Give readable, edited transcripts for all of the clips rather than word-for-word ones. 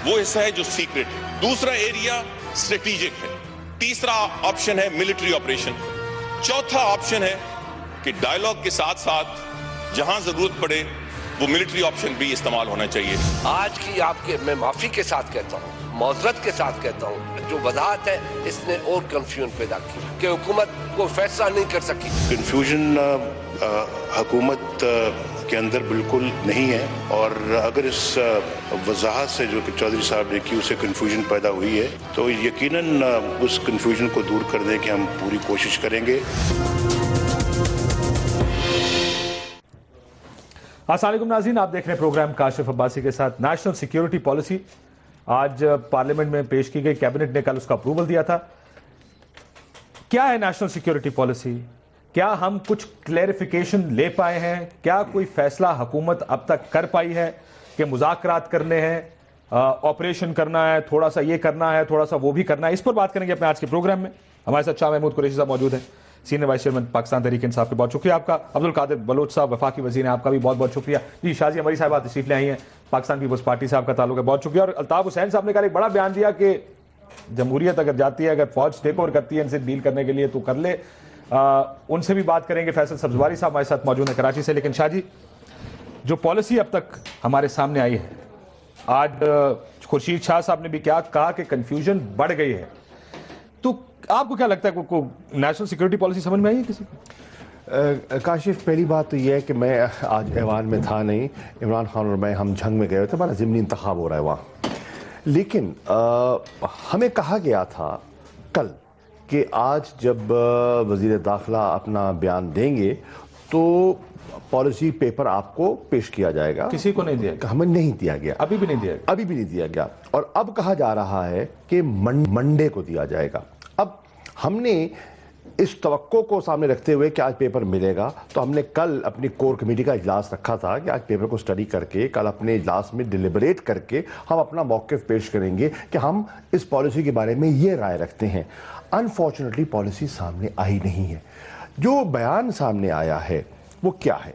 وہ حصہ ہے جو سیکرٹ ہے. دوسرا ایریا اسٹریٹجک ہے. تیسرا آپشن ہے ملٹری آپریشن. چوتھا آپشن ہے کہ ڈائلاگ کے ساتھ ساتھ جہاں ضرورت پڑے وہ ملٹری آپشن بھی استعمال ہونا چاہیے. آج کی آپ کے میں معافی کے ساتھ کہتا ہوں, معذرت کے ساتھ کہتا ہوں, جو وضاحت ہے اس نے اور کنفیوژن پیدا کی کہ حکومت کو فیصلہ نہیں کر سکی. کنفیوژن حکومت کے اندر بالکل نہیں ہے, اور اگر اس وضاحت سے جو کہ چودھری صاحب نے کی اسے کنفیوژن پیدا ہوئی ہے تو یقیناً اس کنفیوژن کو دور کرنے کی ہم پوری کوشش کریں گے. السلام علیکم ناظرین, آپ دیکھ رہے ہیں پروگرام کاشف عباسی کے ساتھ. نیشنل سیکیورٹی پالیسی آج پارلیمنٹ میں پیش کی گئی, کیبنٹ نے کل اس کا اپروول دیا تھا. کیا ہے نیشنل سیکیورٹی پالیسی؟ کیا ہم کچھ کلیریفیکیشن لے پائے ہیں؟ کیا کوئی فیصلہ حکومت اب تک کر پائی ہے کہ مذاکرات کرنے ہیں, آپریشن کرنا ہے, تھوڑا سا یہ کرنا ہے, تھوڑا سا وہ بھی کرنا ہے؟ اس پر بات کریں گے اپنے آج کے پروگرام میں. ہمارے ساتھ شاہ محمود قریشی صاحب موجود ہیں, senior vice chairman Pakistan Tehreek Insaf کے. بہت شکریہ آپ کا. عبدالقادر بلوچ صاحب وفاقی وزیر ہیں, آپ کا بھی بہت بہت شکریہ. جی شازیہ مری صاحبہ تشریف لے آئی ہیں, پاکستان پیپلز پارٹی سے آپ کا تعلق ہے, بہت شکریہ. اور الطاف حسین صاحب نے کل ایک بڑا بیان دیا کہ جمہوریت اگر جاتی ہے, اگر فوج ٹیک اوور کرتی ہے ان سے ڈیل کرنے کے لیے تو کر لے. ان سے بھی بات کریں گے. فیصل سبزواری صاحب ہمارے ساتھ موجود ہیں کراچی سے. لیکن شاہ جی, جو پالیسی اب تک ہمارے سامنے آئی ہے, آج خورشید شاہ صاحب نے بھی کیا کہا کہ کنفیوژن بڑھ گئی ہے, تو آپ کو کیا لگتا ہے کو نیشنل سیکورٹی پالیسی سمجھ میں آئی ہے کسی کو؟ کاشف, پہلی بات تو یہ ہے کہ میں آج ایوان میں تھا نہیں. عمران خان اور میں ہم جھنگ میں گئے ہوئے تھے, ہمارا ضمنی انتخاب ہو رہا ہے وہاں. لیکن ہمیں کہا گیا تھا کل کہ آج جب وزیر داخلہ اپنا بیان دیں گے تو پالیسی پیپر آپ کو پیش کیا جائے گا. کسی کو نہیں دیا گیا؟ ہمیں نہیں دیا گیا, ابھی بھی نہیں دیا گیا. ابھی بھی نہیں دیا گیا. اور اب کہا جا رہا ہے کہ منڈے کو دیا جائے گا. اب ہم نے اس توقع کو سامنے رکھتے ہوئے کہ آج پیپر ملے گا, تو ہم نے کل اپنی کور کمیٹی کا اجلاس رکھا تھا کہ آج پیپر کو سٹڈی کر کے کل اپنے اجلاس میں ڈیلیبریٹ کر کے ہم اپنا موقف پیش کریں گے کہ ہم اس پالیسی کے بارے میں یہ رائے رکھتے ہیں. انفارچونیٹلی پالیسی سامنے آئی نہیں ہے. جو بیان سامنے آیا ہے وہ کیا ہے؟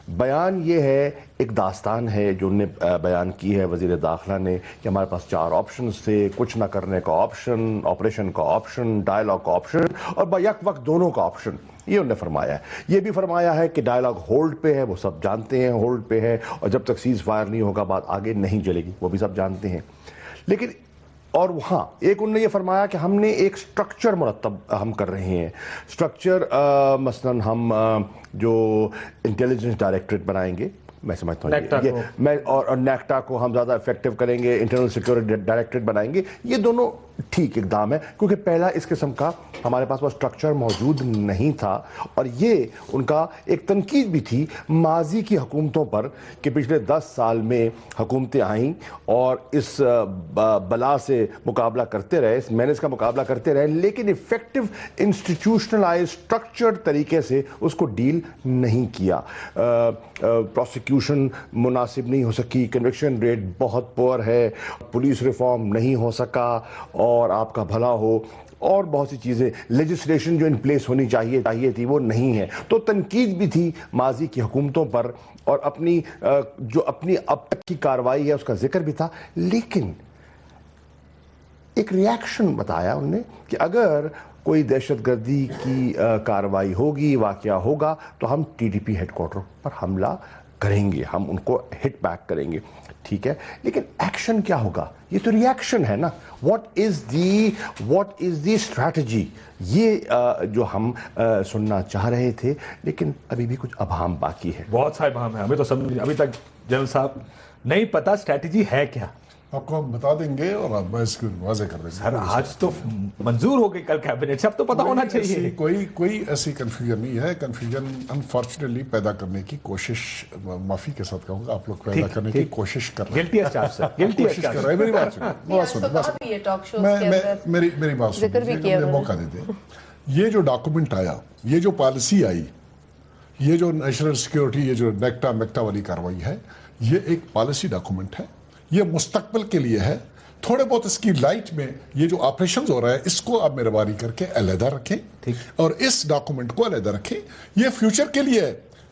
بیان یہ ہے, ایک داستان ہے جو انہوں نے بیان کی ہے وزیر داخلہ نے, کہ ہمارے پاس 4 آپشنز تھے, کچھ نہ کرنے کا آپشن, آپریشن کا آپشن, ڈائلاگ کا آپشن, اور بیک وقت دونوں کا آپشن. یہ انہوں نے فرمایا ہے. یہ بھی فرمایا ہے کہ ڈائلاگ ہولڈ پہ ہے, وہ سب جانتے ہیں ہولڈ پہ ہے, اور جب تک سیز فائر نہیں ہوگا بات آگے نہیں چلے گی, وہ بھی سب جانتے ہیں. لیکن اور وہاں ایک انہوں نے یہ فرمایا کہ ہم نے ایک سٹرکچر مرتب ہم کر رہے ہیں. سٹرکچر مثلاً ہم جو انٹیلیجنس ڈائریکٹریٹ بنائیں گے, میں سمجھتا ہوں اور نیکٹا کو ہم زیادہ افیکٹو کریں گے, انٹرنل سیکورٹی ڈائریکٹریٹ بنائیں گے. یہ دونوں ٹھیک اقدام ہے, کیونکہ پہلا اس قسم کا ہمارے پاس وہ سٹرکچر موجود نہیں تھا. اور یہ ان کا ایک تنقید بھی تھی ماضی کی حکومتوں پر کہ پچھلے 10 سال میں حکومتیں آئیں اور اس بلا سے مقابلہ کرتے رہے, اس مینس کا مقابلہ کرتے رہے, لیکن افیکٹو انسٹیٹیوشنلائز سٹرکچرڈ طریقے سے اس کو ڈیل نہیں کیا. پروسیکیوشن مناسب نہیں ہو سکی, کنوکشن ریٹ بہت پور ہے, پولیس ریفارم نہیں ہو سکا, اور آپ کا بھلا ہو, اور بہت سی چیزیں, لیجسلیشن جو ان پلیس ہونی چاہیے تھی وہ نہیں ہے. تو تنقید بھی تھی ماضی کی حکومتوں پر, اور اپنی جو اپنی اب تک کی کارروائی ہے اس کا ذکر بھی تھا. لیکن ایک ریاکشن بتایا انہوں نے کہ اگر کوئی دہشت گردی کی کارروائی ہوگی, واقعہ ہوگا, تو ہم TTP ہیڈ کوارٹر پر حملہ کریں گے, ہم ان کو ہٹ بیک کریں گے. ٹھیک ہے, لیکن ایکشن کیا ہوگا؟ یہ تو ریاکشن ہے نا. واٹ از دی اسٹریٹجی, یہ جو ہم سننا چاہ رہے تھے. لیکن ابھی بھی کچھ ابہام باقی ہے, بہت سا ابہام ہے. ہمیں تو سمجھ ابھی تک جنرل صاحب نہیں پتا اسٹریٹجی ہے کیا. آپ کو ہم بتا دیں گے اور آپ اس کو واضح کر دیں گے. سر آج تو منظور ہو گئی کل کیبنٹ سے, اب تو پتا ہونا چاہیے. کوئی ایسی کنفیوژن نہیں ہے. کنفیوژن انفارچونیٹلی پیدا کرنے کی کوشش, معافی کے ساتھ کہوں گا, آپ لوگ پیدا کرنے کی کوشش کر رہے ہیں. میری بات سنیں, موقع دے دیں. یہ جو ڈاکومنٹ آیا, یہ جو پالیسی آئی, یہ جو نیشنل سیکیورٹی, یہ جو نیکٹا والی کاروائی ہے, یہ ایک پالیسی ڈاکومنٹ ہے. یہ مستقبل کے لیے ہے. تھوڑے بہت اس کی لائٹ میں یہ جو آپریشنز ہو رہا ہے اس کو آپ مہربانی کر کے علیحدہ رکھیں, اور اس ڈاکومنٹ کو علیحدہ رکھیں. یہ فیوچر کے لیے ہے.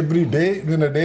every day in a day।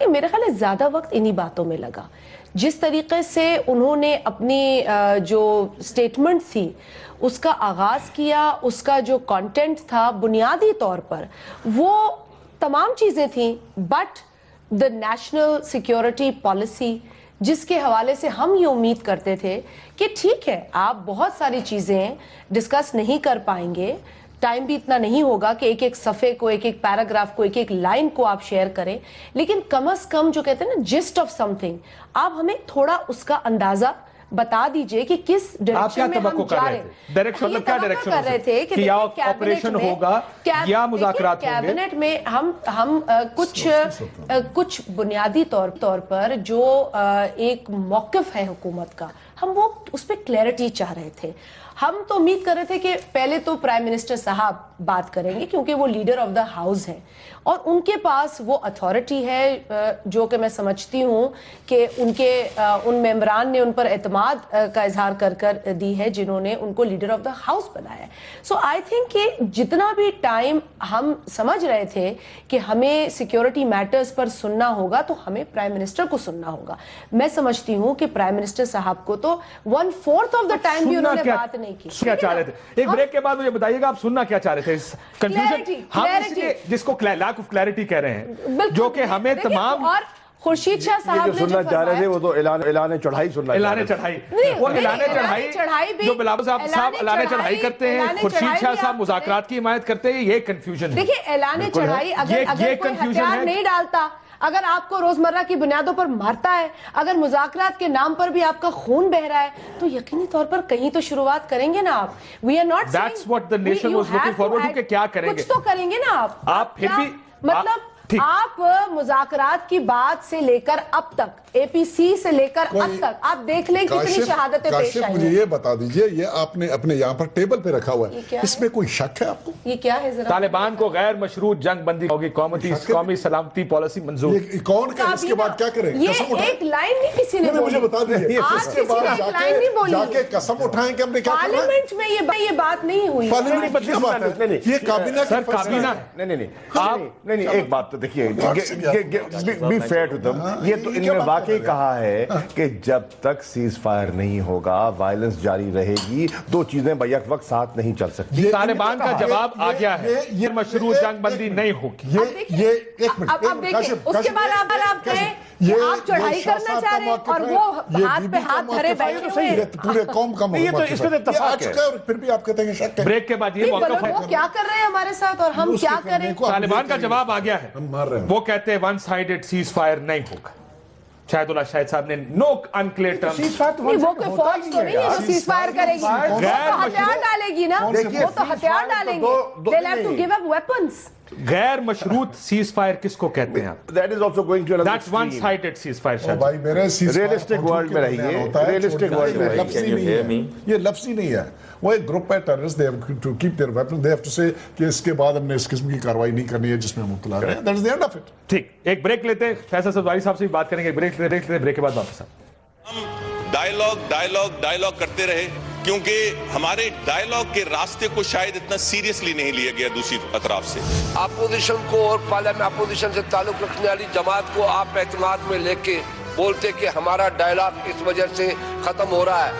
میرے خیال ہے زیادہ وقت انہی باتوں میں لگا. جس طریقے سے انہوں نے اپنی جو سٹیٹمنٹ تھی اس کا آغاز کیا, اس کا جو کانٹینٹ تھا بنیادی طور پر وہ تمام چیزیں تھیں, but the national security policy جس کے حوالے سے ہم یہ امید کرتے تھے کہ ٹھیک ہے آپ بہت ساری چیزیں ڈسکس نہیں کر پائیں گے, ٹائم بھی اتنا نہیں ہوگا کہ ایک ایک صفحے کو, ایک ایک پیراگراف کو, ایک ایک لائن کو آپ شیئر کریں, لیکن کم از کم جو کہتے ہیں نا جسٹ آف سم تھنگ, آپ ہمیں تھوڑا اس کا اندازہ بتا دیجئے کہ کس ڈائریکشن میں ہم جا رہے ہیں. ڈائریکشن مطلب کیا ڈائریکشن کر رہے تھے کہ یا آپریشن ہوگا یا مذاکرات ہوں گے. کیبنٹ میں ہم کچھ بنیادی طور پر جو ایک موقف ہے حکومت کا, ہم وہ اس پہ کلیئرٹی چاہ رہے تھے. ہم تو امید کر رہے تھے کہ پہلے تو پرائم منسٹر صاحب بات کریں گے کیونکہ وہ لیڈر آف دا ہاؤس ہیں اور ان کے پاس وہ اتھارٹی ہے جو کہ میں سمجھتی ہوں کہ ان ممبران نے ان پر اعتماد کا اظہار کر دی ہے جنہوں نے ان کو لیڈر آف دا ہاؤس بنایا ہے. سو آئی تھنک کہ جتنا بھی ٹائم ہم سمجھ رہے تھے کہ ہمیں سیکیورٹی میٹرز پر سننا ہوگا تو ہمیں پرائم منسٹر کو سننا ہوگا. میں سمجھتی ہوں کہ پرائم منسٹر صاحب کو تو 1/4 آف دا ٹائم بھی انہوں نے بات نہیں کی. کیا چاہ رہے تھے؟ ایک بریک کے بعد مجھے بتائیے گا آپ سننا کیا چاہ رہے تھے؟ کنفیوژن ہم اس لیے جس کو لیک آف کلیئرٹی کہہ رہے ہیں, جو کہ ہمیں تمام اور خورشید شاہ صاحب نے سننا چاہ رہے تھے وہ تو اعلان چڑھائی سننا, اعلان چڑھائی, وہ اعلان چڑھائی جو بلاول صاحب اعلان چڑھائی کرتے ہیں, خورشید شاہ صاحب مذاکرات کی حمایت کرتے ہیں, یہ کنفیوژن ہے. دیکھیں اعلان چڑھائی اگر کوئی ہتھیار نہیں ڈالتا, اگر آپ کو روزمرہ کی بنیادوں پر مارتا ہے, اگر مذاکرات کے نام پر بھی آپ کا خون بہ رہا ہے, تو یقینی طور پر کہیں تو شروعات کریں گے نا آپ. We are not saying That's what the nation was looking forward to کہ کیا کریں گے. کچھ تو کریں گے نا آپ پھر بھی مطلب آپ مذاکرات کی بات سے لے کر اب تک, اے پی سی سے لے کر اب تک آپ دیکھ لیں کتنی شہادتیں پیش آئی ہیں. مجھے یہ بتا دیجئے, یہ آپ نے اپنے یہاں پر ٹیبل پہ رکھا ہوا ہے, اس میں کوئی شک ہے آپ کو؟ یہ کیا ہے ذرا؟ طالبان کو غیر مشروط جنگ بندی ہوگی, قومی سلامتی پالیسی منظور. کون کہ اس کے بعد کیا کریں؟ یہ ایک لائن نہیں کسی نے بولی. مجھے بتا دیجئے اس کے بعد جا کے قسم اٹھائیں کہ ہم نے کیا کرنا ہے. پارلیمنٹ میں یہ بات نہیں ہوئی. پارلیمنٹ میں بات ہے, یہ کابینہ سر کابینہ نہیں ایک بات تو دیکھیے, بی فیئر ٹو دم, یہ تو انہوں نے واقعی کہا ہے کہ جب تک سیز فائر نہیں ہوگا وائلنس جاری رہے گی, دو چیزیں بیک وقت ساتھ نہیں چل سکتی. طالبان کا جواب آ گیا ہے, یہ مشروط جنگ بندی نہیں ہوگی. اب دیکھیں اس کے بعد آپ کہیں کہ آپ چڑھائی کرنا چاہ رہے ہیں اور وہ ہاتھ پہ ہاتھ دھرے بیٹھے ہوئے ہیں. پورے قوم کا یہ تو اس میں اتفاق ہے. پھر بھی آپ کہتے ہیں کہ شک ہے. بریک کے بعد یہ موقف ہے, وہ کیا کر رہے ہیں ہمارے ساتھ اور ہم کیا کریں. طالبان کا جواب آ گیا ہے, وہ کہتے ہیں ون سائیڈڈ سیز فائر نہیں ہوگا. شاہد اللہ شاہد صاحب نے نو انکلیئر ٹرمز, وہ کوئی فوج تو نہیں ہے جو سیز فائر کرے گی, وہ تو ہتھیار ڈالے گی نا, وہ تو ہتھیار ڈالیں گے. They'll have to give up weapons. غیر مشروط سیز فائر کس کو کہتے ہیں آپ؟ That is also going to another That's one sided cease fire. بھائی میرے ریئلسٹک ورلڈ میں رہیے, ریئلسٹک ورلڈ میں رہیے. یہ لفظی نہیں ہے, وہ ایک گروپ ہے terrorist, they have to keep their weapons, they have to say کہ اس کے بعد ہم نے اس قسم کی کاروائی نہیں کرنی ہے جس میں مبتلا رہے ہیں. That is the end of it. ٹھیک, ایک بریک لیتے ہیں, فیصل صدواری صاحب سے بھی بات کریں گے. بریک لیتے, بریک کے بعد واپس آئیں. ہم ڈائیلاگ کرتے رہے کیونکہ ہمارے ڈائیلاگ کے راستے کو شاید اتنا سیریسلی نہیں لیا گیا دوسری اطراف سے. اپوزیشن کو اور پارلیمنٹ میں اپوزیشن سے تعلق رکھنے والی جماعت کو آپ اعتماد میں لے کے بولتے کہ ہمارا ڈائیلاگ اس وجہ سے ختم ہو رہا ہے.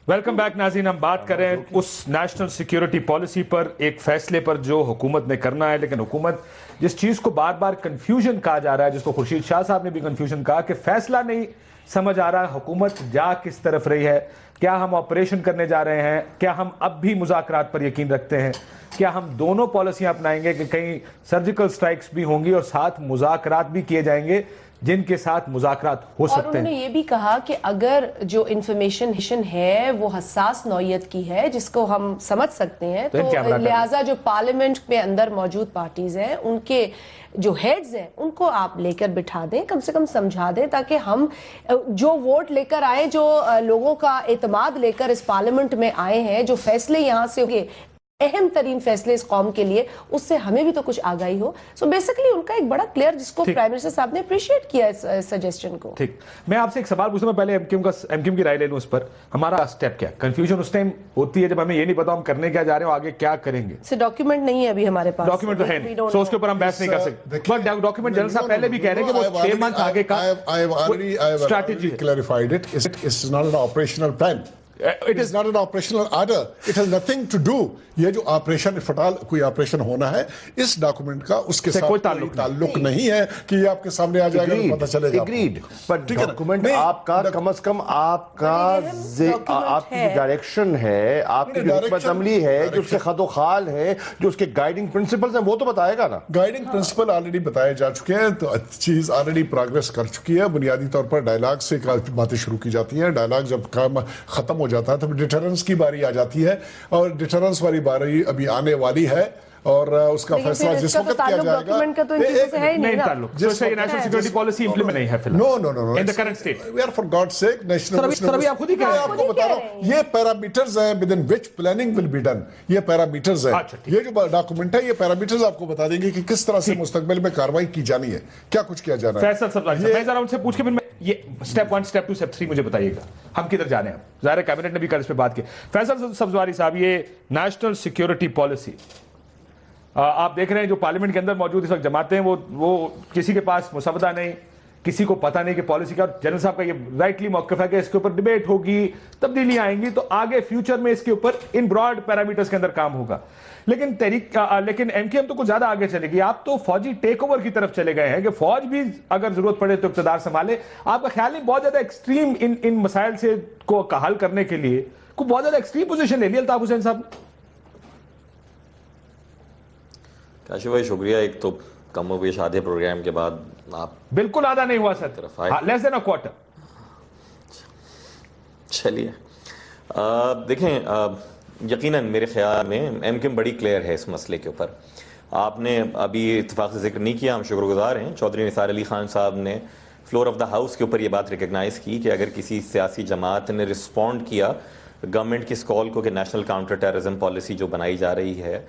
ویلکم بیک ناظرین, ہم بات کریں اس نیشنل سیکیورٹی پالیسی پر, ایک فیصلے پر جو حکومت نے کرنا ہے, لیکن حکومت جس چیز کو بار بار کنفیوژن کہا جا رہا ہے, جس کو خورشید شاہ صاحب نے بھی کنفیوژن کہا کہ فیصلہ نہیں سمجھ آ رہا حکومت جا کس طرف رہی ہے. کیا ہم آپریشن کرنے جا رہے ہیں, کیا ہم اب بھی مذاکرات پر یقین رکھتے ہیں, کیا ہم دونوں پالیسیاں اپنائیں گے کہ کہیں سرجیکل سٹرائکس بھی ہوں گی اور ساتھ مذاکرات بھی کیے جائیں گے جن کے ساتھ مذاکرات ہو سکتے ہیں. اور انہوں نے یہ بھی کہا کہ اگر جو انفارمیشن ہے وہ حساس نوعیت کی ہے جس کو ہم سمجھ سکتے ہیں, تو لہٰذا جو پارلیمنٹ میں اندر موجود پارٹیز ہیں ان کے جو ہیڈز ہیں ان کو آپ لے کر بٹھا دیں, کم سے کم سمجھا دیں, تاکہ ہم جو ووٹ لے کر آئے, جو لوگوں کا اعتماد لے کر اس پارلیمنٹ میں آئے ہیں, جو فیصلے یہاں سے اہم ترین فیصلے اس قوم کے لیے، اس سے ہمیں بھی تو کچھ آگاہی ہو. سو بیسکلی ان کا ایک بڑا کلیئر، جس کو پرائم منسٹر صاحب نے اپریشیٹ کیا اس سجیسشن کو. ٹھیک، میں آپ سے ایک سوال پوچھوں، میں پہلے ایم کیو کی رائے لے لوں اس پر. ہمارا اسٹیپ کیا؟ کنفیوژن اس ٹائم ہوتی ہے جب ہمیں یہ نہیں پتا ہم کرنے کیا جا رہے ہیں، آگے کیا کریں گے. ڈاکیومنٹ نہیں ہے ابھی ہمارے پاس، ڈاکیومنٹ تو ہے نہیں، سو اس کے اوپر ہم بحث نہیں کر سکتے. بٹ ڈاکیومنٹ جنرل صاحب پہلے بھی کہہ رہے ہیں کہ وہ 6 منتھ آگے کا strategy clarified it. It's not an operational plan. It is not an operational order. It has nothing to do. یہ جو آپریشن فٹال کوئی آپریشن ہونا ہے، اس ڈاکومنٹ کا اس کے ساتھ کوئی تعلق نہیں ہے کہ یہ آپ کے سامنے آ جائے گا، پتہ چلے گا. Agreed. But ڈاکومنٹ آپ کا کم از کم آپ کی ڈائریکشن ہے، آپ کی حکمت عملی ہے، جو اس کے خط و خال ہے، جو اس کے گائیڈنگ پرنسپلز ہیں، وہ تو بتائے گا نا. گائیڈنگ پرنسپل آلریڈی بتائے جا چکے ہیں، تو چیز آلریڈی پروگریس کر چکی ہے. بنیادی طور پر ڈائلاگ سے باتیں شروع کی جاتی ہیں. ڈائلاگ جب کام ختم ہو جاتا ہے تو ڈیٹرنس کی باری آ جاتی ہے، اور ڈیٹرنس والی باری ابھی آنے والی ہے، اور اس کا فیصلہ جس وقت کیا جائے گا. نہیں تعلق نیشنل سیکورٹی پالیسی امپلیمنٹ نہیں ہے فی الحال. No in the current state we are for God sake national. Sir ابھی آپ خود ہی کہہ رہے ہیں، آپ کو بتا رہا ہوں یہ پیرامیٹرز ہیں within which planning will be done. یہ پیرامیٹرز ہیں، یہ جو ڈاکومنٹ ہے یہ پیرامیٹرز آپ کو بتا دیں گے کہ کس طرح سے مستقبل میں کارروائی کی جانی ہے، کیا کچھ کیا جانا ہے. فیصل صاحب میں ذرا ان سے پوچھ کے پھر یہ سٹیپ 1 سٹیپ 2 سٹیپ 3 مجھے بتائیے گا ہم کدھر جانے ہیں. ظاہر ہے کیبنٹ نے بھی کل اس پہ بات کی. فیصل سبزواری صاحب، یہ نیشنل سیکیورٹی پالیسی آپ دیکھ رہے ہیں جو پارلیمنٹ کے اندر موجود اس وقت جماعتیں ہیں، وہ کسی کے پاس مسودہ نہیں، کسی کو پتہ نہیں کہ پالیسی کا. جنرل صاحب کا یہ رائٹلی موقف ہے کہ اس کے اوپر ڈیبیٹ ہوگی، تبدیلیاں آئیں گی، تو آگے فیوچر میں اس کے اوپر ان براڈ پیرامیٹرز کے اندر کام ہوگا. لیکن لیکن ایم کیو ایم تو کچھ زیادہ آگے چلے گی. آپ تو فوجی ٹیک اوور کی طرف چلے گئے ہیں کہ فوج بھی اگر ضرورت پڑے تو اقتدار سنبھالے. آپ کا خیال نہیں بہت زیادہ ایکسٹریم ان مسائل سے کو حل کرنے کے لیے کوئی بہت زیادہ ایکسٹریم پوزیشن لے لی الطاف حسین صاحب؟ کاشف بھائی شکریہ. ایک تو کم و بیش آدھے پروگرام کے بعد آپ بالکل آدھا نہیں ہوا سر، لیس دین اے کوارٹر. چلیے دیکھیں، یقیناً میرے خیال میں ایم کیو ایم بڑی کلیئر ہے اس مسئلے کے اوپر. آپ نے ابھی اتفاق سے ذکر نہیں کیا، ہم شکر گزار ہیں. چودھری نثار علی خان صاحب نے فلور آف دا ہاؤس کے اوپر یہ بات ریکگنائز کی کہ اگر کسی سیاسی جماعت نے رسپونڈ کیا گورنمنٹ کی اس کال کو کہ نیشنل کاؤنٹر ٹیررزم پالیسی جو بنائی جا رہی ہے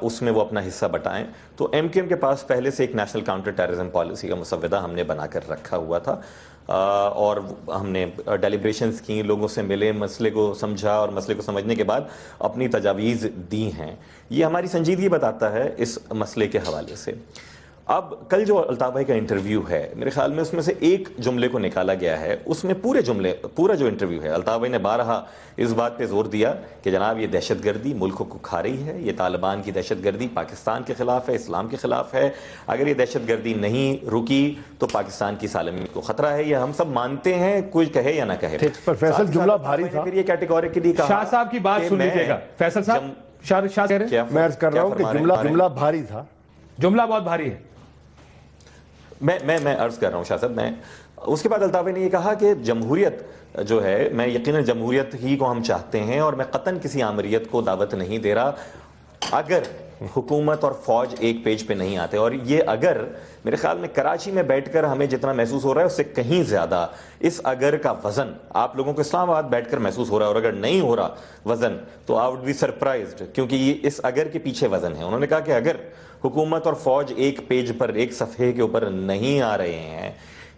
اس میں وہ اپنا حصہ بٹائیں، تو ایم کیو ایم کے پاس پہلے سے ایک نیشنل کاؤنٹر ٹیررزم پالیسی کا مسودہ ہم نے بنا کر رکھا ہوا تھا، اور ہم نے ڈیلیبریشنز کی، لوگوں سے ملے، مسئلے کو سمجھا، اور مسئلے کو سمجھنے کے بعد اپنی تجاویز دی ہیں. یہ ہماری سنجیدگی بتاتا ہے اس مسئلے کے حوالے سے. اب کل جو الطاف بھائی کا انٹرویو ہے، میرے خیال میں اس میں سے ایک جملے کو نکالا گیا ہے. اس میں پورا جو انٹرویو ہے، الطاف بھائی نے بارہا اس بات پہ زور دیا کہ جناب یہ دہشت گردی ملک کو کھا رہی ہے، یہ طالبان کی دہشت گردی پاکستان کے خلاف ہے، اسلام کے خلاف ہے. اگر یہ دہشت گردی نہیں رکی تو پاکستان کی سالمیت کو خطرہ ہے. یہ ہم سب مانتے ہیں، کوئی کہے یا نہ کہے. پر فیصل جملہ بھاری تھا. پھر یہ کیٹیگوریکلی کہا. شاہ صاحب کی بات سن لیجیے گا. فیصل صاحب، شاہ کہہ رہے ہیں، میں عرض کر رہا ہوں کہ جملہ بھاری تھا. جملہ بہت بھاری ہے. میں عرض کر رہا ہوں شاہ صاحب. میں اس کے بعد الطاف نے یہ کہا کہ جمہوریت جو ہے، میں یقیناً جمہوریت ہی کو ہم چاہتے ہیں، اور میں قطعاً کسی آمریت کو دعوت نہیں دے رہا اگر حکومت اور فوج ایک پیج پہ نہیں آتے. اور یہ اگر میرے خیال میں کراچی میں بیٹھ کر ہمیں جتنا محسوس ہو رہا ہے اس سے کہیں زیادہ اس اگر کا وزن آپ لوگوں کو اسلام آباد بیٹھ کر محسوس ہو رہا ہے. اور اگر نہیں ہو رہا وزن تو آئی وڈ بی سرپرائزڈ، کیونکہ یہ اس اگر کے پیچھے وزن ہے. انہوں نے کہا کہ اگر حکومت اور فوج ایک پیج پر، ایک صفحے کے اوپر نہیں آ رہے ہیں،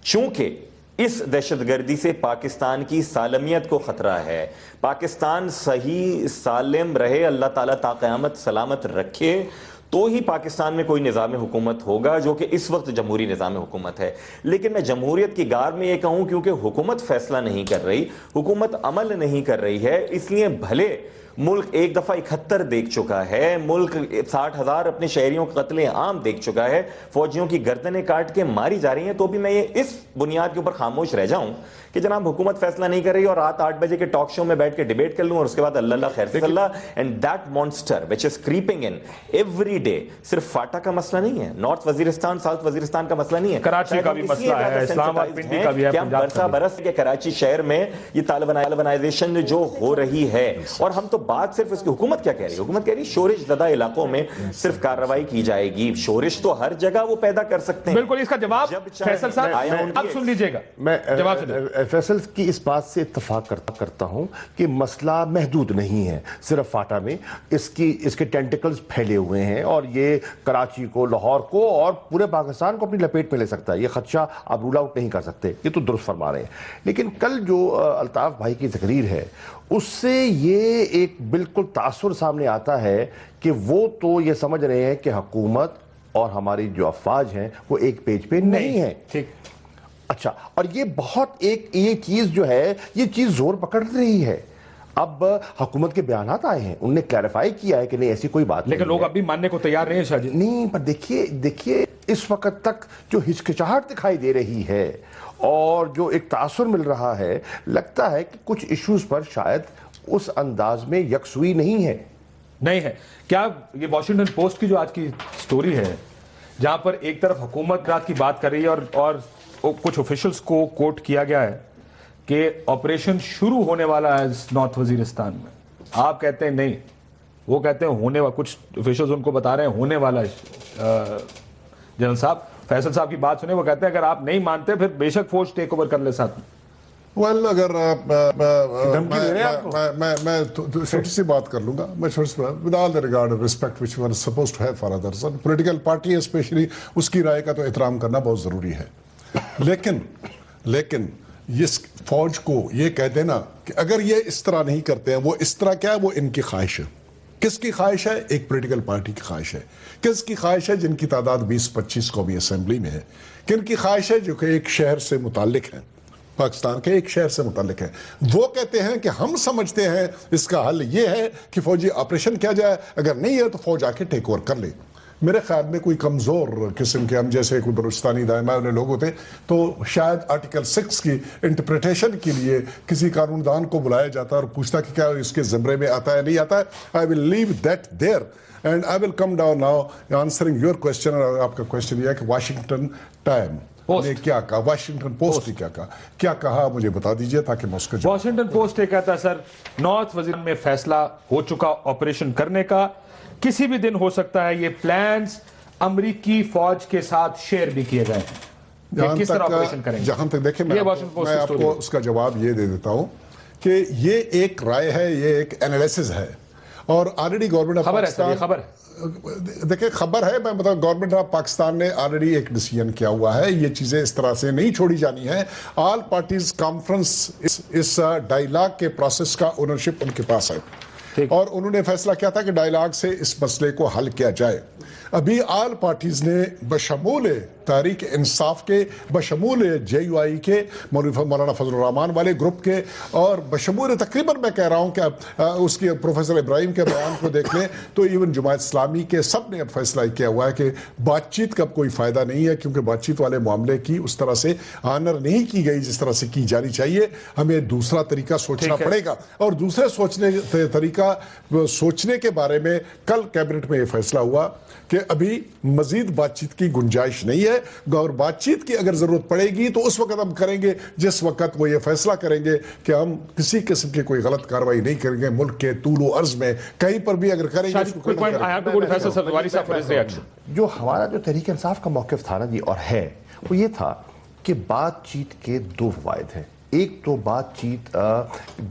چونکہ اس دہشت گردی سے پاکستان کی سالمیت کو خطرہ ہے، پاکستان صحیح سالم رہے، اللہ تعالیٰ تا قیامت سلامت رکھے، تو ہی پاکستان میں کوئی نظام حکومت ہوگا جو کہ اس وقت جمہوری نظام حکومت ہے. لیکن میں جمہوریت کی گار میں یہ کہوں کیونکہ حکومت فیصلہ نہیں کر رہی، حکومت عمل نہیں کر رہی ہے، اس لیے بھلے ملک ایک دفعہ 71 دیکھ چکا ہے، ملک 60,000 اپنے شہریوں کا قتل عام دیکھ چکا ہے، فوجیوں کی گردنیں کاٹ کے ماری جا رہی ہیں، تو بھی میں یہ اس بنیاد کے اوپر خاموش رہ جاؤں کہ جناب حکومت فیصلہ نہیں کر رہی اور رات 8 بجے کے ٹاک شو میں بیٹھ کے ڈیبیٹ کر لوں اور اس کے بعد اللہ خیر سے Allah. And that monster which is creeping in every day صرف فاٹا کا مسئلہ نہیں ہے، نارتھ وزیرستان ساؤتھ وزیرستان کا مسئلہ نہیں ہے، کراچی کا بھی مسئلہ ہے، اسلام آباد پنڈی کا بھی ہے، برسا برس کے کراچی شہر میں یہ طالبانائزیشن جو ہو رہی ہے. اور ہم تو بات صرف اس کی حکومت کیا کہہ رہی ہے؟ حکومت کہہ رہی ہے شورش زدہ علاقوں میں صرف کارروائی کی جائے گی. شورش تو ہر جگہ وہ پیدا کر سکتے ہیں. بالکل. اس کا جواب فیصل صاحب اب سن لیجئے گا. میں فیصل کی اس بات سے اتفاق کرتا ہوں کہ مسئلہ محدود نہیں ہے صرف فاٹا میں. اس کے ٹینٹیکلز پھیلے ہوئے ہیں اور یہ کراچی کو، لاہور کو اور پورے پاکستان کو اپنی لپیٹ میں لے سکتا ہے. یہ خدشہ آپ رول آؤٹ نہیں کر سکتے. یہ تو درست فرما رہے ہیں. لیکن کل جو الطاف بھائی کی تقریر ہے اس سے یہ ایک بالکل تاثر سامنے آتا ہے کہ وہ تو یہ سمجھ رہے ہیں کہ حکومت اور ہماری جو افواج ہیں وہ ایک پیج پہ نہیں ہیں. اچھا، اور یہ بہت یہ چیز جو ہے یہ چیز زور پکڑ رہی ہے. اب حکومت کے بیانات آئے ہیں، انہوں نے کلیریفائی کیا ہے کہ نہیں ایسی کوئی بات نہیں، لیکن لوگ ابھی ماننے کو تیار نہیں ہیں شاہ جی. نہیں، پر دیکھیے اس وقت تک جو ہچکچاہٹ دکھائی دے رہی ہے اور جو ایک تاثر مل رہا ہے، لگتا ہے کہ کچھ ایشوز پر شاید اس انداز میں یکسوئی نہیں ہے. کیا یہ واشنگٹن پوسٹ کی جو آج کی سٹوری ہے جہاں پر ایک طرف حکومت رات کی بات کر رہی ہے اور کچھ آفیشلز کو کوٹ کیا گیا ہے کہ آپریشن شروع ہونے والا ہے نارتھ وزیرستان میں، آپ کہتے ہیں نہیں، وہ کہتے ہیں ہونے والا، کچھ آفیشلز ان کو بتا رہے ہیں ہونے والا ہے. جنرل صاحب فیصل صاحب کی بات سنیں، وہ کہتے ہیں اگر آپ نہیں مانتے پھر بے شک فوج ٹیک اوور کر لے ساتھ میں. ویل اگر میں چھوٹی سی بات کر لوں گا، میں چھوٹی سی بات with all the regard respect which one suppose to have for others, political party especially اس کی رائے کا تو احترام کرنا بہت ضروری ہے. لیکن اس فوج کو یہ کہہ دینا کہ اگر یہ اس طرح نہیں کرتے ہیں، وہ اس طرح کیا ہے، وہ ان کی خواہش ہے. کس کی خواہش ہے؟ ایک پولیٹیکل پارٹی کی خواہش ہے. کس کی خواہش ہے؟ جن کی تعداد 20-25 قومی اسمبلی میں ہے. کن کی خواہش ہے؟ جو کہ ایک شہر سے متعلق ہیں، پاکستان کے ایک شہر سے متعلق ہیں. وہ کہتے ہیں کہ ہم سمجھتے ہیں اس کا حل یہ ہے کہ فوجی آپریشن کیا جائے، اگر نہیں ہے تو فوج آ کے ٹیک اوور کر لے. میرے خیال میں کوئی کمزور قسم کے ہم جیسے کوئی بلوچستانی دائمہ والے لوگ ہوتے تو شاید آرٹیکل 6 کی انٹرپریٹیشن کے لیے کسی قانون دان کو بلایا جاتا اور پوچھتا کہ کیا اس کے زمرے میں آتا ہے نہیں آتا ہے. I will leave that there and I will come down now answering your question. اور آپ کا کوشچن یہ ہے کہ واشنگٹن ٹائم نے کیا کہا، واشنگٹن پوسٹ نے کیا کہا، مجھے بتا دیجئے تاکہ میں اس کا جواب. واشنگٹن پوسٹ یہ کہتا ہے سر نارتھ وزیرستان میں فیصلہ ہو چکا آپریشن کرنے کا، کسی بھی دن ہو سکتا ہے. یہ پلانز امریکی فوج کے ساتھ شیئر بھی کیے گئے ہیں. کس طرح آپریشن کریں گے؟ جہاں تک دیکھیں میں آپ کو اس کا جواب یہ دے دیتا ہوں کہ یہ ایک رائے ہے، یہ ایک انالیسس ہے اور آلریڈی گورنمنٹ آف پاکستان دیکھیں خبر ہے، میں بتاؤں گورنمنٹ آف پاکستان نے آلریڈی ایک ڈیسیژن کیا ہوا ہے. یہ چیزیں اس طرح سے نہیں چھوڑی جانی ہیں. آل پارٹیز کانفرنس اس ڈائیلاگ کے پروسیس کا اونرشپ ان کے پاس ہے اور انہوں نے فیصلہ کیا تھا کہ ڈائیلاگ سے اس مسئلے کو حل کیا جائے. ابھی آل پارٹیز نے بشمول تحریک انصاف کے، بشمول JUI کے، مولانا فضل الرحمان والے گروپ کے اور بشمول تقریباً میں کہہ رہا ہوں کہ اس کے پروفیسر ابراہیم کے بیان کو دیکھ لیں تو ایون جماعت اسلامی کے سب نے اب فیصلہ کیا ہوا ہے کہ بات چیت کا کوئی فائدہ نہیں ہے کیونکہ بات چیت والے معاملے کی اس طرح سے آنر نہیں کی گئی جس طرح سے کی جانی چاہیے. ہمیں دوسرا طریقہ سوچنا پڑے گا اور دوسرے طریقہ سوچنے کے بارے میں کل کیبنٹ میں یہ فیصلہ ہوا کہ ابھی مزید بات چیت کی گنجائش نہیں ہے اور بات چیت کی اگر ضرورت پڑے گی تو اس وقت ہم کریں گے جس وقت وہ یہ فیصلہ کریں گے کہ ہم کسی قسم کی کوئی غلط کارروائی نہیں کریں گے. ملک کے طول و عرض میں کہیں پر بھی اگر کریں گے. جو ہمارا جو تحریک انصاف کا موقف تھا نا جی اور ہے وہ یہ تھا کہ بات چیت کے دو فوائد ہیں. ایک تو بات چیت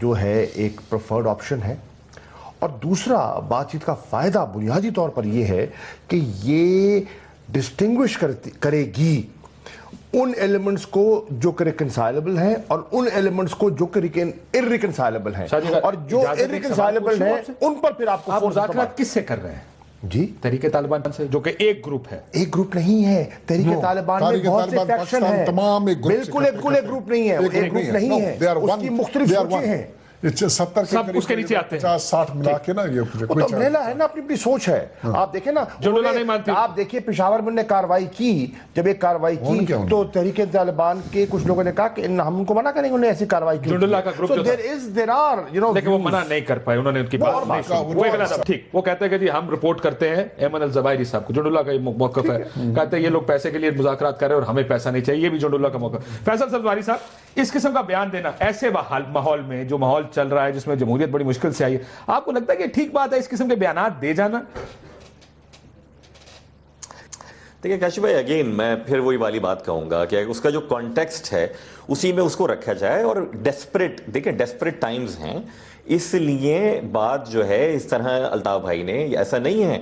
جو ہے ایک پریفرڈ آپشن ہے اور دوسرا بات چیت کا فائدہ بنیادی طور پر یہ ہے کہ یہ ڈسٹنگوش کرے گی ان ایلیمنٹس کو جو کہ ریکنسائلبل ہیں اور ان ایلیمنٹس کو جو کہ irreconcilable ہیں اور جو irreconcilable ہیں ان پر پھر آپ کو مذاکرات کس سے کر رہے ہیں جی؟ تحریک طالبان سے جو کہ ایک گروپ ہے. ایک گروپ نہیں ہے تحریک طالبان میں بہت سے فیکشن ہیں. بالکل ایک گروپ نہیں ہے، ایک گروپ نہیں ہے، اس کی مختلف سوچیں ہیں. 70 سب اس کے نیچے آتے ہیں 50-60 ملا کے نا یہ وہ تو امبریلا ہے نا، اپنی اپنی سوچ ہے. آپ دیکھیں نا آپ دیکھیے پشاور میں نے کارروائی کی، جب ایک کارروائی کی تو تحریک طالبان کے کچھ لوگوں نے کہا کہ ہم ان کو منع کریں گے، انہوں نے ایسی کارروائی کی. جنڈ اللہ کا گروپ لیکن وہ منع نہیں کر پائے، انہوں نے ان کی بات نہیں. ٹھیک وہ کہتے ہیں کہ جی ہم رپورٹ کرتے ہیں ایمن الزبائری صاحب کو. جنڈ اللہ کا یہ موقف ہے، کہتے ہیں یہ لوگ پیسے کے لیے مذاکرات کر رہے ہیں اور ہمیں پیسہ نہیں چاہیے، یہ بھی جنڈ اللہ کا موقف. فیصل سبزواری صاحب اس قسم کا بیان دینا ایسے ماحول میں جو ماحول چل رہا ہے جس میں جمہوریت بڑی مشکل سے آئی ہے، آپ کو لگتا ہے کہ ٹھیک بات ہے اس قسم کے بیانات دے جانا؟ دیکھیں کاشف بھائی، اگین میں پھر وہی والی بات کہوں گا کہ اس کا جو کانٹیکسٹ ہے اسی میں اس کو رکھا جائے، اور ڈیسپریٹ ٹائمز ہیں، اس لیے بات جو ہے اس طرح الطاف بھائی نے، ایسا نہیں ہے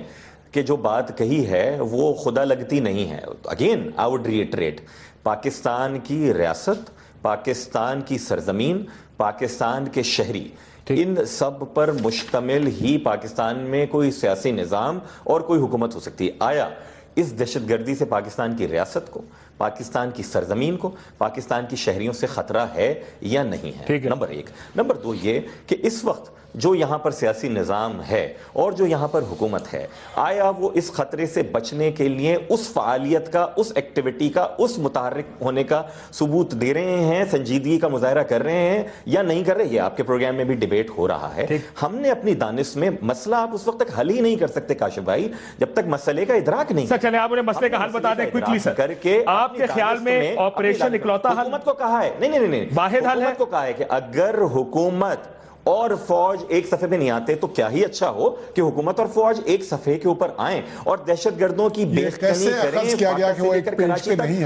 کہ جو بات کہی ہے وہ خدا لگتی نہیں ہے. Again I would retreat, Pakistan کی ریاست، پاکستان کی سرزمین، پاکستان کے شہری، ان سب پر مشتمل ہی پاکستان میں کوئی سیاسی نظام اور کوئی حکومت ہو سکتی ہے. آیا اس دہشت گردی سے پاکستان کی ریاست کو، پاکستان کی سرزمین کو، پاکستان کی شہریوں سے خطرہ ہے یا نہیں ہے؟ نمبر 1. نمبر 2 یہ کہ اس وقت جو یہاں پر سیاسی نظام ہے اور جو یہاں پر حکومت ہے، آیا وہ اس خطرے سے بچنے کے لیے اس فعالیت کا، اس ایکٹیویٹی کا، اس متحرک ہونے کا ثبوت دے رہے ہیں، سنجیدگی کا مظاہرہ کر رہے ہیں یا نہیں کر رہے؟ یہ آپ کے پروگرام میں بھی ڈیبیٹ ہو رہا ہے. ہم نے اپنی دانش میں مسئلہ آپ اس وقت تک حل ہی نہیں کر سکتے کاشف بھائی جب تک مسئلے کا ادراک نہیں. سر چلیں آپ انہیں مسئلے کا حل بتا دیں کوئکلی سر. کر کے آپ کے خیال میں آپریشن اکلوتا حل؟ حکومت کو کہا ہے نہیں واحد حل ہے. حکومت کو کہا ہے کہ اگر حکومت اور فوج ایک صفحے پہ نہیں آتے تو کیا ہی اچھا ہو کہ حکومت اور فوج ایک صفحے کے اوپر آئیں اور دہشت گردوں کی بیٹکنی کریں،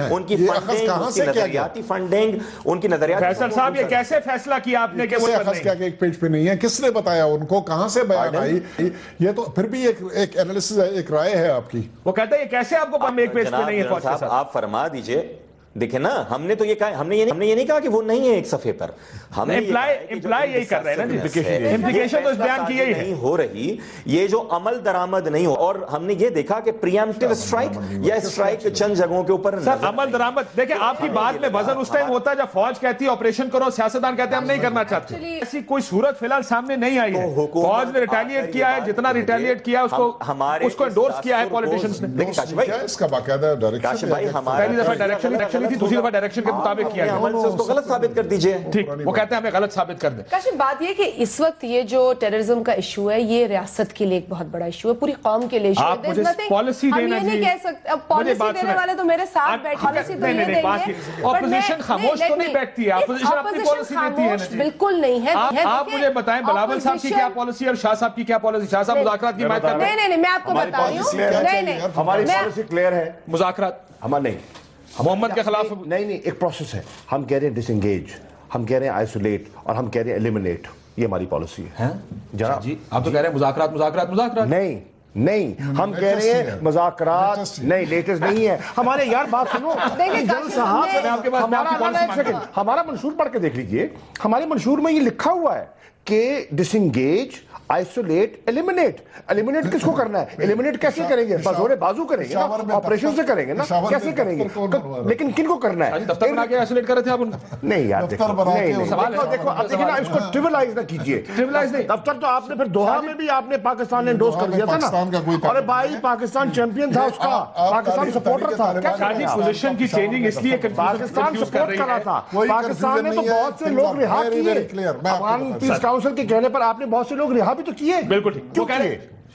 ان کی نظریاتی فنڈنگ، ان کی نظریاتی. فیصل صاحب یہ کیسے فیصلہ کیا آپ نے کہ وہ ایک پیج پہ نہیں ہے؟ کس نے بتایا ان کو؟ کہاں سے بیان آئی؟ یہ تو پھر بھی ایک انالیسس ہے، ایک رائے ہے آپ کی. وہ کہتا ہے یہ کیسے آپ کو ایک پیج پہ نہیں ہے فوج کے ساتھ؟ آپ فرما دیجئے. دیکھیں نا، ہم نے تو یہ کہا، ہم نے یہ نہیں کہا کہ وہ نہیں ہے ایک صفحے پر. ہم نے امپلائی یہی کر رہے ہیں نا جی، امپلیکیشن تو اس بیان کی یہی نہیں ہو رہی، یہ جو عمل درآمد نہیں ہو. اور ہم نے یہ دیکھا کہ پریمپٹیو اسٹرائک یا اسٹرائک چند جگہوں کے اوپر سر عمل درآمد. دیکھیں آپ کی بات میں وزن اس ٹائم ہوتا ہے جب فوج کہتی ہے آپریشن کرو، سیاستدان کہتے ہیں ہم نہیں کرنا چاہتے. ایسی کوئی صورت فی الحال سامنے نہیں آئی ہے. فوج نے ریٹیلیٹ کیا ہے، جتنا ریٹیلیٹ کیا اس کو انڈورس کیا ہے پولیٹیشنز نے. اس کا باقاعدہ ڈائریکشن، پہلی دفعہ ڈائریکشن تھی، دوسری دفعہ ڈائریکشن کے مطابق کیا عمل سے اس کو غلط ثابت کر دیجئے. ٹھیک، وہ کہتے ہیں ہمیں غلط ثابت کر دیں. کاشف بات یہ کہ اس وقت یہ جو ٹیررزم کا ایشو ہے یہ ریاست کے لیے ایک بہت بڑا ایشو ہے، پوری قوم کے لیے ایشو ہے. آپ مجھے پالیسی دینا جی، ہم یہ نہیں کہہ سکتے پالیسی دینے والے تو میرے ساتھ بیٹھے، پالیسی تو یہ دیں گے. اپوزیشن خاموش تو نہیں بیٹھتی ہے، اپوزیشن اپنی پالیسی دیتی ہے نا. بالکل نہیں ہے. آپ مجھے بتائیں بلاول صاحب کی کیا پالیسی اور شاہ صاحب کی کیا پالیسی؟ شاہ صاحب مذاکرات کی حمایت کرتے ہیں. نہیں میں آپ کو بتا رہی ہوں. نہیں ہماری پالیسی کلیئر ہے. مذاکرات ہمارا نہیں، محمد کے خلاف نہیں ایک پروسیس ہے. ہم کہہ رہے ہیں ڈس انگیج، ہم کہہ رہے ہیں آئسولیٹ، اور ہم کہہ رہے ہیں ایلیمنیٹ. یہ ہماری پالیسی ہے. جی آپ تو کہہ رہے ہیں مذاکرات. نہیں ہم کہہ رہے ہیں مذاکرات نہیں، لیٹسٹ نہیں ہے ہمارے. یار بات سنو، ہمارا منشور پڑھ کے دیکھ لیجئے. ہمارے منشور میں یہ لکھا ہوا ہے کہ ڈس انگیج، آئسولیٹ، ایلیمنیٹ کس کو کرنا ہے؟ ایلیمنیٹ کیسے کریں گے؟ بازونے بازو کریں گے نا، آپریشن سے کریں گے نا. کیسے کریں گے؟ لیکن کن کو کرنا ہے؟ دفتر بنا کے ایسولیٹ کر رہے تھے آپ؟ نہیں یار دیکھو اب دیکھیں نا، اس کو ٹریولائز نہ کیجئے. دفتر تو آپ نے پھر دوحہ میں بھی آپ نے پاکستان نے انڈورس کر دیا تھا نا. اور بھائی پاکستان چیمپئن تھا، اس کا پاکستان سپورٹر تھا. پوزیشن کی چینجنگ اس لیے پاکستان سپورٹ کر رہا تھا. پاکستان نے تو بہت سے لوگ رہا کیے. افغان پیس کاؤنسل کے کہنے پر آپ نے بہت سے لوگ رہا بھی تو کیے. بالکل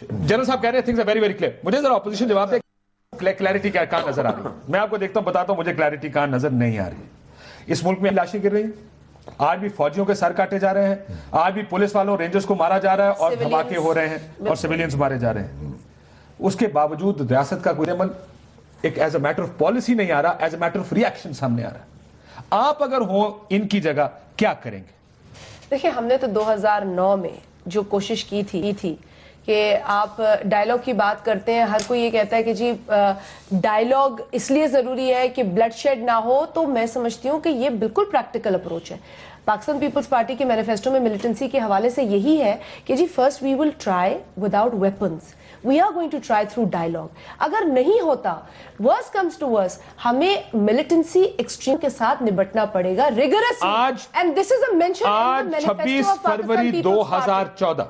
جنرل صاحب کہہ رہے ہیں things are very very clear. مجھے ذرا اپوزیشن جواب دے، کلیئرٹی کہاں نظر آ رہی ہے؟ میں آپ کو دیکھتا ہوں، بتاتا ہوں مجھے کلیئرٹی کہاں نظر نہیں آ رہی. اس ملک میں لاشیں گر رہی ہیں، آج بھی فوجیوں کے سر کاٹے جا رہے ہیں، آج بھی پولیس والوں، رینجرز کو مارا جا رہا ہے اور دھماکے ہو رہے ہیں اور سویلینز مارے جا رہے ہیں. اس کے باوجود ریاست کا کوئی عمل ایک as a matter of policy نہیں آ رہا، as a matter of reaction سامنے آ رہا ہے. آپ اگر ہوں ان کی جگہ کیا کریں گے؟ دیکھیں ہم نے تو 2009 میں جو کوشش کی تھی کہ آپ ڈائیلاگ کی بات کرتے ہیں، ہر کوئی یہ کہتا ہے کہ جی ڈائیلاگ اس لیے ضروری ہے کہ بلڈ شیڈ نہ ہو. تو میں سمجھتی ہوں کہ یہ بالکل پریکٹیکل اپروچ ہے. پاکستان پیپلز پارٹی کے مینیفیسٹو میں ملیٹنسی کے حوالے سے یہی ہے کہ جی first we will try without weapons, we are going to try through dialogue. اگر نہیں ہوتا، ورس کمز ٹو ورس، ہمیں ملیٹنسی ایکسٹریم کے ساتھ نبٹنا پڑے گا ریگرسلی. آج and this is a mention in the manifesto of 26 فروری 2014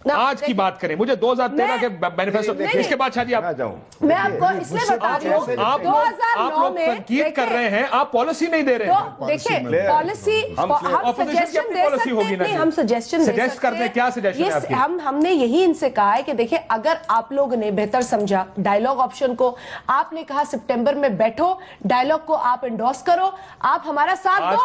آج کی بات کریں. مجھے 2013 کے مینیفیسٹو, اس کے بعد شادی آپ میں آپ کو اس لیے بتا رہی ہوں, آپ لوگ تنقید کر رہے ہیں, آپ پالیسی نہیں دے رہے ہیں. دیکھیں پالیسی ہم سجیشن دے سکتے ہیں, ہم سجیشن دے سکتے ہیں. ہم نے یہی ان سے کہا ہے کہ دیکھیں اگر آپ لوگ نے بہتر سمجھا ڈائیلاگ آپشن کو, آپ نے کہا سپٹمبر میں بیٹھو, ڈائیلاگ کو آپ انڈورس کرو, آپ ہمارا ساتھ دو,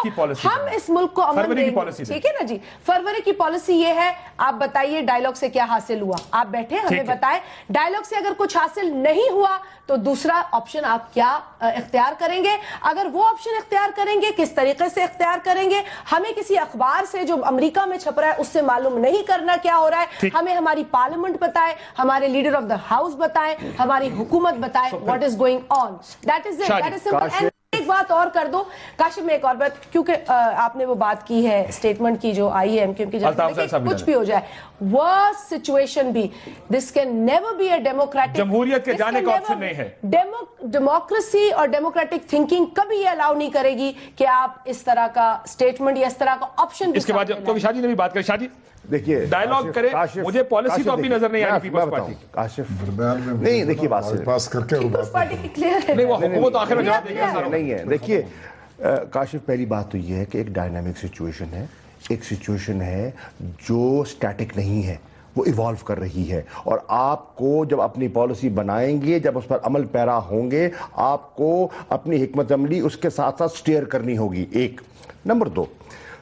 ہم اس ملک کو امن دیں گے. ٹھیک ہے نا جی, فروری کی پالیسی یہ ہے, آپ بتائیے ڈائیلاگ سے کیا حاصل ہوا, آپ بیٹھے ہمیں بتائیں. ڈائیلاگ سے اگر کچھ حاصل نہیں ہوا تو دوسرا آپشن آپ کیا اختیار کریں گے, اگر وہ آپشن اختیار کریں گے کس طریقے سے اختیار کریں گے, ہمیں کسی اخبار سے جو امریکہ میں چھپ رہا ہے اس سے معلوم نہیں کرنا کیا ہو رہا ہے, ہمیں ہماری پارلیمنٹ بتائے, ہمارے لیڈر آف دا ہاؤس بتائیں, ہماری حکومت بتائے what is going on. That is it, that is simple. ایک بات اور کر دو کاشف, میں ایک اور بات, کیونکہ آپ نے وہ بات کی ہے اسٹیٹمنٹ کی جو آئی ہے کیونکہ کچھ بھی ہو جائے, worst situation بھی, this can never be a democratic, جمہوریت کے جانے کا آپشن نہیں ہے. ڈیموکریسی اور ڈیموکریٹک تھنکنگ کبھی یہ الاؤ نہیں کرے گی کہ آپ اس طرح کا اسٹیٹمنٹ یا اس طرح کا آپشن. اس کے بعد تو شادی نے بھی بات کری, شادی دیکھیے ڈائیلاگ کرے, مجھے پالیسی تو ابھی نظر نہیں آئی پیپلز پارٹی کی. کاشف نہیں, دیکھیے بات پاس کر کے پیپلز پارٹی کی کلیئر ہے, نہیں وہ حکومت آخر میں جواب دے گا نہیں ہے. دیکھیے کاشف, پہلی بات تو یہ ہے کہ ایک ڈائنامک سچویشن ہے, ایک سچویشن ہے جو سٹیٹک نہیں ہے, وہ ایوالو کر رہی ہے, اور آپ کو جب اپنی پالیسی بنائیں گے, جب اس پر عمل پیرا ہوں گے, آپ کو اپنی حکمت عملی اس کے ساتھ ساتھ سٹیئر کرنی ہوگی. ایک نمبر دو,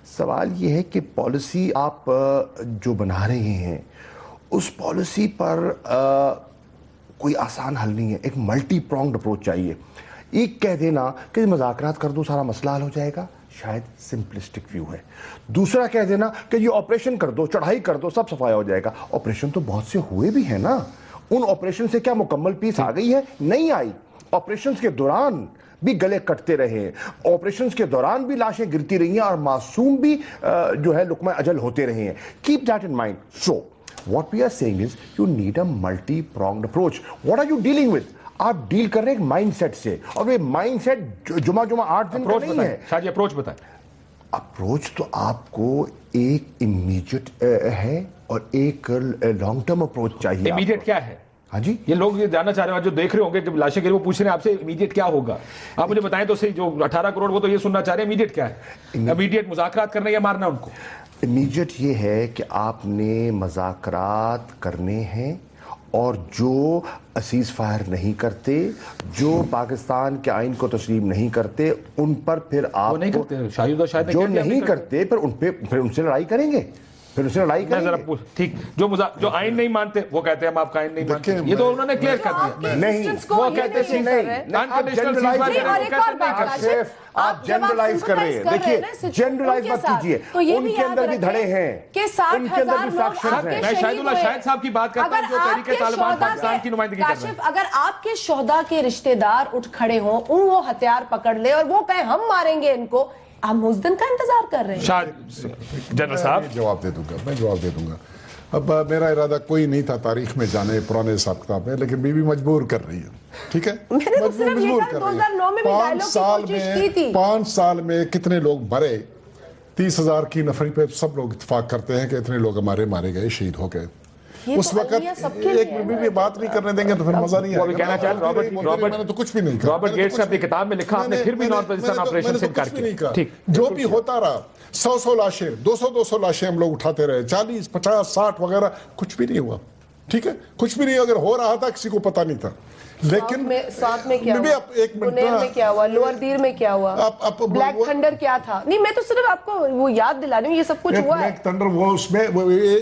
سوال یہ ہے کہ پالیسی آپ جو بنا رہے ہیں اس پالیسی پر کوئی آسان حل نہیں ہے, ایک ملٹی پرونگڈ اپروچ چاہیے. ایک کہہ دینا کہ مذاکرات کر دو سارا مسئلہ حل ہو جائے گا, شاید سمپلسٹک ویو ہے. دوسرا کہہ دینا کہ یہ آپریشن کر دو, چڑھائی کر دو, سب صفایا ہو جائے گا. آپریشن تو بہت سے ہوئے بھی ہیں نا, ان آپریشن سے کیا مکمل پیس آ گئی ہے؟ نہیں آئی. آپریشنز کے دوران بھی گلے کٹتے رہے, آپریشنز کے دوران بھی لاشیں گرتی رہی ہیں, اور معصوم بھی جو ہے لقمہ اجل ہوتے رہے ہیں. Keep that in mind. So what we are saying is you need a multi-pronged approach. What are you dealing with? آپ ڈیل کر رہے ہیں ایک مائنڈ سیٹ سے, اور وہ مائنڈ سیٹ جمعہ 8 دن کا نہیں ہے. شاہ جی اپروچ بتائیں. اپروچ تو آپ کو ایک امیڈیٹ ہے اور ایک لانگ ٹرم اپروچ چاہیے. امیڈیٹ کیا ہے؟ ہاں جی, یہ لوگ یہ جاننا چاہ رہے ہیں جو دیکھ رہے ہوں گے کہ لاشیں گری, وہ پوچھ رہے ہیں آپ سے امیڈیٹ کیا ہوگا. آپ مجھے بتائیں تو صحیح, جو 18 کروڑ وہ تو یہ سننا چاہ رہے ہیں امیڈیٹ کیا ہے. امیڈیٹ مذاکرات کرنا یا مارنا ان کو؟ امیڈیٹ یہ ہے کہ آپ نے مذاکرات کرنے ہیں, اور جو سیز فائر نہیں کرتے, جو پاکستان کے آئین کو تسلیم نہیں کرتے, ان پر پھر آپ جو نہیں کرتے پھر ان سے لڑائی کریں گے, پھر اسے لڑائی کریں گے. ٹھیک, جو آئین نہیں مانتے وہ کہتے ہیں ہم آپ کا آئین نہیں مانتے, یہ تو انہوں نے کلیئر کر دیا. نہیں, وہ کہتے ہیں آپ جنرلائز کر رہے ہیں. دیکھیے جنرلائز مت کیجئے, ان کے اندر بھی دھڑے ہیں, ان کے اندر بھی فریکشنز ہیں. میں شاہد اللہ شاہد صاحب کی بات کرتا ہوں جو تحریک طالبان پاکستان کی نمائندگی کر رہے ہیں. اگر آپ کے شہداء کے رشتہ دار اٹھ کھڑے ہوں, وہ ہتھیار پکڑ لے اور وہ کہیں ہم ماریں گے ان کو, ہم اس دن کا انتظار کر رہے ہیں. شاہد جنرل صاحب جواب دے دوں گا, میں جواب دے دوں گا. اب میرا ارادہ کوئی نہیں تھا تاریخ میں جانے پرانے حساب کتاب میں, لیکن بیوی مجبور کر رہی ہے. ٹھیک ہے, مجبور کر رہی ہے. 5 سال میں کتنے لوگ مرے, 30,000 کی نفری پہ سب لوگ اتفاق کرتے ہیں کہ اتنے لوگ ہمارے مارے گئے, شہید ہو گئے. اس وقت ایک بھی بات نہیں کرنے دیں گے تو پھر مزہ نہیں آئے گا. میں نے تو کچھ بھی نہیں کہا. رابرٹ گیٹس نے اپنی کتاب میں لکھا, آپ نے پھر بھی نارتھ پاکستان آپریشن سے انکار کیا. جو بھی ہوتا رہا, 100 لاشیں, 200 لاشیں ہم لوگ اٹھاتے رہے, 40 50 60 وغیرہ, کچھ بھی نہیں ہوا. ٹھیک ہے, کچھ بھی نہیں. اگر ہو رہا تھا کسی کو پتا نہیں تھا. لیکن ساتھ میں کیا ہوا, پنیر میں کیا ہوا, لوور دیر میں کیا ہوا, بلیک تھنڈر کیا تھا. نہیں, میں تو صرف آپ کو وہ یاد دلا رہی ہوں, یہ سب کچھ ہوا ہے. بلیک تھنڈر وہ اس میں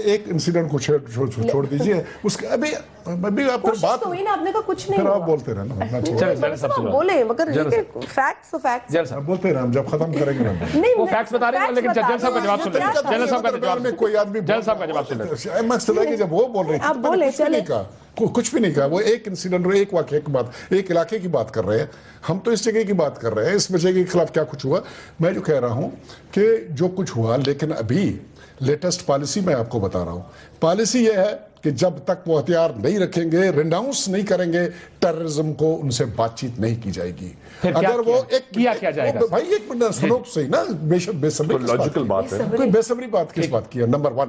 ایک انسیڈنٹ کو چھوڑ دیجئے, اس کے ابھی آپ پھر بات ہوئی نا, آپ نے کہا کچھ نہیں پھر ہوا. آپ بولتے رہنا, بولے مگر فیکٹس تو فیکٹس بولتے رہنا, جب ختم کریں گے نہیں وہ فیکٹس بتا رہے ہیں, لیکن جنرل صاحب کا جواب سن لیں. جنرل صاحب کا جواب, کوئی آدمی جنرل صاحب کا جواب سن لیں. مقصد ہے کہ جب وہ بول رہے ہیں, آپ بولے چلے, کچھ بھی نہیں کہا. وہ ایک انسیڈنٹ, ایک واقعے کی بات, ایک علاقے کی بات کر رہے ہیں. ہم تو اس جگہ کی بات کر رہے ہیں, اس بچے کے خلاف کیا کچھ ہوا. میں جو کہہ رہا ہوں کہ جو کچھ ہوا, لیکن ابھی لیٹسٹ پالیسی میں آپ کو بتا رہا ہوں. پالیسی یہ ہے کہ جب تک وہ ہتھیار نہیں رکھیں گے, ریناؤنس نہیں کریں گے ٹیررزم کو, ان سے بات چیت نہیں کی جائے گی. اگر وہ کیا جائے گا, بھائی ایک منٹ سنو تو صحیح نا, بے صبری لاجیکل بات ہے, کوئی بے صبری بات کس بات کی ہے. Number 1,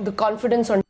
the confidence on